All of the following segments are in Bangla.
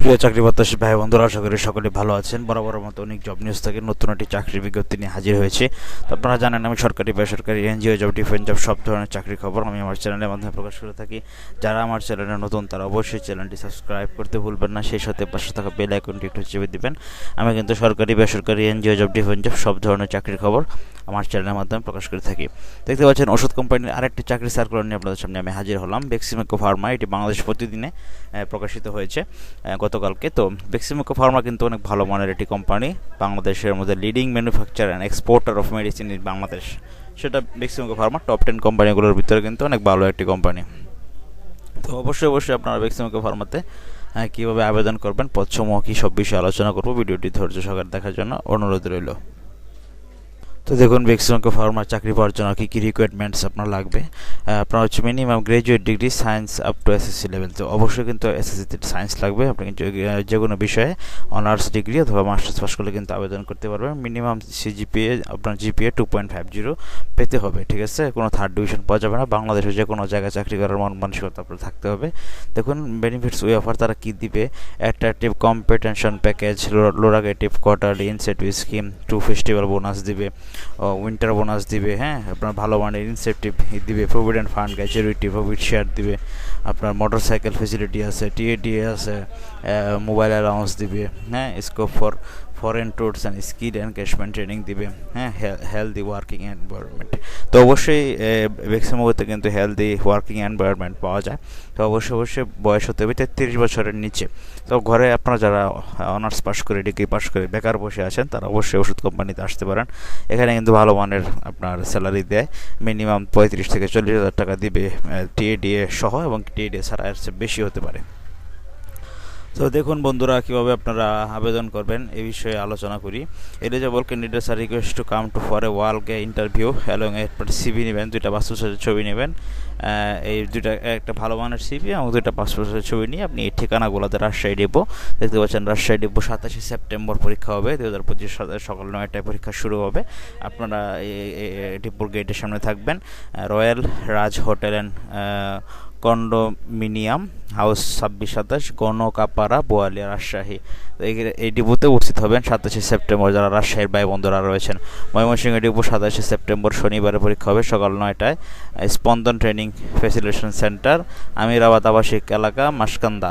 প্রিয় চাকরি প্রত্যাশী ভাই বন্ধুরা, আশা করি সকলে ভালো আছেন। বরাবর মতো অনেক জব নিউজ থেকে নতুন একটি চাকরির বিজ্ঞপ্তি নিয়ে হাজির হয়েছে। তো আপনারা জানেন আমি সরকারি বেসরকারি এনজিও জব, ডিফেন্স জব সব ধরনের চাকরির খবর আমি আমার চ্যানেলের মাধ্যমে প্রকাশ করে থাকি। যারা আমার চ্যানেলে নতুন তারা অবশ্যই চ্যানেলটি সাবস্ক্রাইব করতে ভুলবেন না, সেই সাথে পাশে থাকা বেল আইকনটি একটু চেপে দিবেন। আমি কিন্তু সরকারি বেসরকারি এনজিও জব, ডিফেন্স জব সব ধরনের চাকরির খবর আমার চ্যানেলের মাধ্যমে প্রকাশ করে থাকি। দেখতে পাচ্ছেন ওষুধ কোম্পানির আরেকটি চাকরি সার্কুলার নিয়ে আপনাদের সামনে আমি হাজির হলাম। বেক্সিমকো ফার্মা, এটি বাংলাদেশ প্রতিদিনে প্রকাশিত হয়েছে গতকালকে। তো বেক্সিমকো ফার্মা কিন্তু অনেক ভালো মানের একটি কোম্পানি, বাংলাদেশের মধ্যে leading manufacture and exporter of medicine in Bangladesh. সেটা বেক্সিমকো ফার্মা টপ 10 কোম্পানিগুলোর ভিতরে কিন্তু অনেক ভালো একটি কোম্পানি। তো অবশ্যই আপনারা বেক্সিমকো ফার্মাতে কীভাবে আবেদন করবেন, পদসমূহ কী সব বিষয়ে আলোচনা করব। ভিডিওটি ধৈর্য সহকারে দেখার জন্য অনুরোধ রইল। তো দেখুন, বেক্সিমকো ফার্মার চাকরি পাওয়ার জন্য কী কী রিকোয়ারমেন্টস আপনার লাগবে। আপনার হচ্ছে minimum graduate degree science up to SSC level. তো অবশ্যই কিন্তু এসএসসিতে সায়েন্স লাগবে। আপনি কিন্তু যে কোনো বিষয়ে অনার্স ডিগ্রি অথবা মাস্টার্স পাস করলে কিন্তু আবেদন করতে পারবেন। মিনিমাম সিজিপিএ আপনার জিপিএ 2.50 পেতে হবে, ঠিক আছে। কোনো থার্ড ডিভিশন পাওয়া যাবে না। বাংলাদেশে যে কোনো জায়গায় চাকরি করার মন মানসিকতা আপনার থাকতে হবে। দেখুন বেনিফিটস ওই অফার তারা কী দিবে। অ্যাট্রাকটিভ কম্পেনসেশন প্যাকেজ, লোরাগেটিভ quarterly incentive scheme, 2 festival bonus দিবে, উইন্টার বোনাস দিবে, হ্যাঁ আপনার ভালো মানের ইনসেন্টিভ দিবে, provident fund, gratuity, profit share দিবে, আপনার মোটরসাইকেল ফেসিলিটি আছে, টিএডিএ আছে, মোবাইল অ্যালাউন্স দিবে, হ্যাঁ scope for foreign tours and skill engagement training দিবে, হ্যাঁ হেলদি ওয়ার্কিং এনভায়রনমেন্ট। তো অবশ্যই বেক্সিমকোতে কিন্তু হেলদি ওয়ার্কিং এনভায়রনমেন্ট পাওয়া যায়। তো অবশ্যই বয়স হতে হবে 33 বছরের নিচে। তো ঘরে আপনারা যারা অনার্স পাস করে ডিগ্রি পাস করে বেকার বসে আছেন তারা অবশ্যই ওষুধ কোম্পানিতে আসতে পারেন। এখানে কিন্তু ভালো মানের আপনার স্যালারি দেয়, মিনিমাম 35 থেকে 40 হাজার টাকা দিবে টিএডিএ সহ, এবং টিএডিএ ছাড়া এর চেয়ে বেশি হতে পারে। তো দেখুন বন্ধুরা, কীভাবে আপনারা আবেদন করবেন এই বিষয়ে আলোচনা করি। Eligible candidates are request to come to for a ওয়ালকে ইন্টারভিউ এবং এরপর সিভি নেবেন, 2টা পাসপোর্ট সাইজের ছবি নেবেন। এই দুইটা, একটা ভালো মানের সিভি এবং 2টা পাসপোর্ট সাইজের ছবি নিয়ে আপনি এই ঠিকানাগুলোতে রাজশাহী ডিপো, দেখতে পাচ্ছেন রাজশাহী ডিপো 27 সেপ্টেম্বর পরীক্ষা হবে, 2025 সকাল 9টায় পরীক্ষা শুরু হবে। আপনারা ডিপোর গেটের সামনে থাকবেন। Royal Raj hotel and condominium house 2627 Ganakpara, Boalia, Rajshahi. এই ডিপোতে উপস্থিত হবেন 27 সেপ্টেম্বর যারা রাজশাহীর ভাই বন্ধুরা রয়েছেন। ময়মনসিংহ ডিপো 27 সেপ্টেম্বর শনিবারে পরীক্ষা হবে সকাল 9টায়। স্পন্দন ট্রেনিং ফ্যাসিলিটেশন সেন্টার, আমিরাবাদ আবাসিক এলাকা, মাসকান্দা,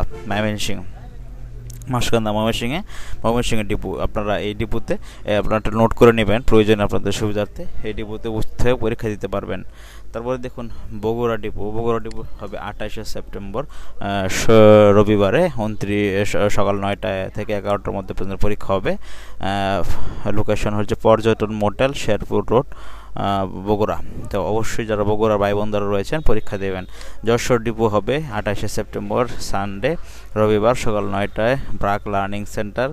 ময়মনসিংহে ডিপো। আপনারা এই ডিপোতে আপনারা নোট করে নেবেন প্রয়োজনে আপনাদের সুবিধার্থে। এই ডিপোতে উপস্থিত হয়ে পরীক্ষা দিতে পারবেন। তারপরে দেখুন বগুড়া ডিপো হবে 28 সেপ্টেম্বর রবিবারে সকাল 9টা থেকে 11টার মধ্যে পর্যন্ত পরীক্ষা হবে। লোকেশন হচ্ছে পর্যটন মোটেল, শেরপুর রোড, বগুড়া। তো অবশ্যই যারা বগুড়ার ভাই বন্ধুরা রয়েছেন পরীক্ষা দেবেন। যশোর ডিপো হবে 28 সেপ্টেম্বর সানডে রবিবার সকাল 9টায়, ব্রাক লার্নিং সেন্টার,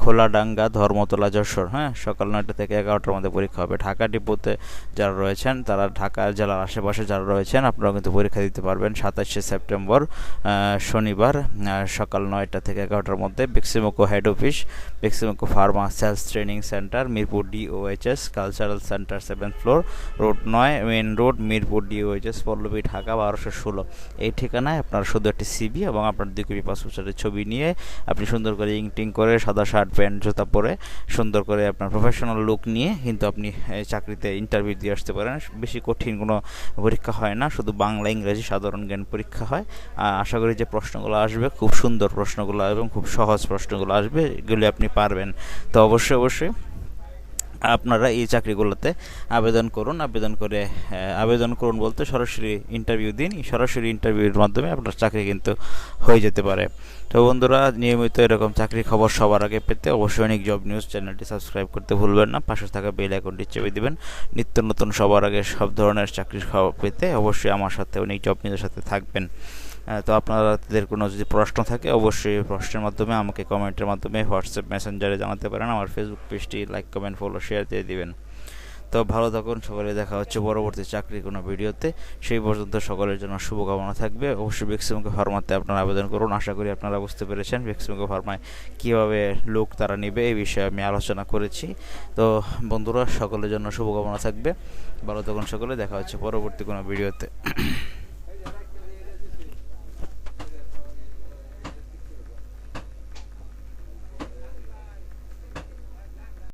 খোলাডাঙ্গা, ধর্মতলা, যশোর, হ্যাঁ সকাল 9টা থেকে 11টার মধ্যে পরীক্ষা হবে। ঢাকা ডিপোতে যারা রয়েছেন তারা ঢাকা জেলার আশেপাশে যারা রয়েছেন আপনারা কিন্তু পরীক্ষা দিতে পারবেন 27 সেপ্টেম্বর শনিবার সকাল 9টা থেকে 11টার মধ্যে। Beximco head office, Beximco pharma sales training centre, Mirpur DOHS cultural centre 7th floor, road 9 main road, Mirpur DOHS, Pallabi, Dhaka 1216। এই ঠিকানায় আপনার শুধু একটি সিভি এবং আপনার 2 কপি পাসপোর্টের ছবি নিয়ে আপনি সুন্দর করে ইংটিং করে সাদা শার্ট প্যান্ট জুতা পরে সুন্দর করে আপনার প্রফেশনাল লুক নিয়ে কিন্তু আপনি চাকরিতে ইন্টারভিউ দিয়ে আসতে পারেন। বেশি কঠিন কোনো পরীক্ষা হয় না, শুধু বাংলা ইংরেজি সাধারণ জ্ঞান পরীক্ষা হয়। আশা করি যে প্রশ্নগুলো আসবে খুব সুন্দর প্রশ্নগুলো এবং খুব সহজ প্রশ্নগুলো আসবে, এগুলি আপনি পারবেন। তো অবশ্যই আপনারা এই চাকরিগুলোতে আবেদন করুন বলতে সরাসরি ইন্টারভিউ দিন। সরাসরি ইন্টারভিউর মাধ্যমে আপনার চাকরি কিন্তু হয়ে যেতে পারে। তো বন্ধুরা, নিয়মিত এরকম চাকরির খবর সবার আগে পেতে অবশ্যই অনেক জব নিউজ চ্যানেলটি সাবস্ক্রাইব করতে ভুলবেন না। পাশে থাকা বেল আইকনটি চেপে দিবেন। নিত্য নতুন সবার আগে সব ধরনের চাকরির খবর পেতে অবশ্যই আমার সাথে অনেক জব নিউজের সাথে থাকবেন। তো আপনাদের কোনো যদি প্রশ্ন থাকে অবশ্যই প্রশ্নের মাধ্যমে আমাকে কমেন্টের মাধ্যমে হোয়াটসঅ্যাপ মেসেঞ্জারে জানাতে পারেন। আমার ফেসবুক পেজটি লাইক, কমেন্ট, ফলো, শেয়ার দিয়ে দিবেন। তো ভালো থাকুন সকলে, দেখা হচ্ছে পরবর্তী চাকরির কোনো ভিডিওতে। সেই পর্যন্ত সকলের জন্য শুভকামনা থাকবে। অবশ্যই বেক্সিমকো ফার্মাতে আপনারা আবেদন করুন। আশা করি আপনারা বুঝতে পেরেছেন বেক্সিমকো ফার্মায় কীভাবে লোক তারা নেবে এই বিষয়ে আমি আলোচনা করেছি। তো বন্ধুরা, সকলের জন্য শুভকামনা থাকবে। ভালো থাকুন সকলে, দেখা হচ্ছে পরবর্তী কোনো ভিডিওতে।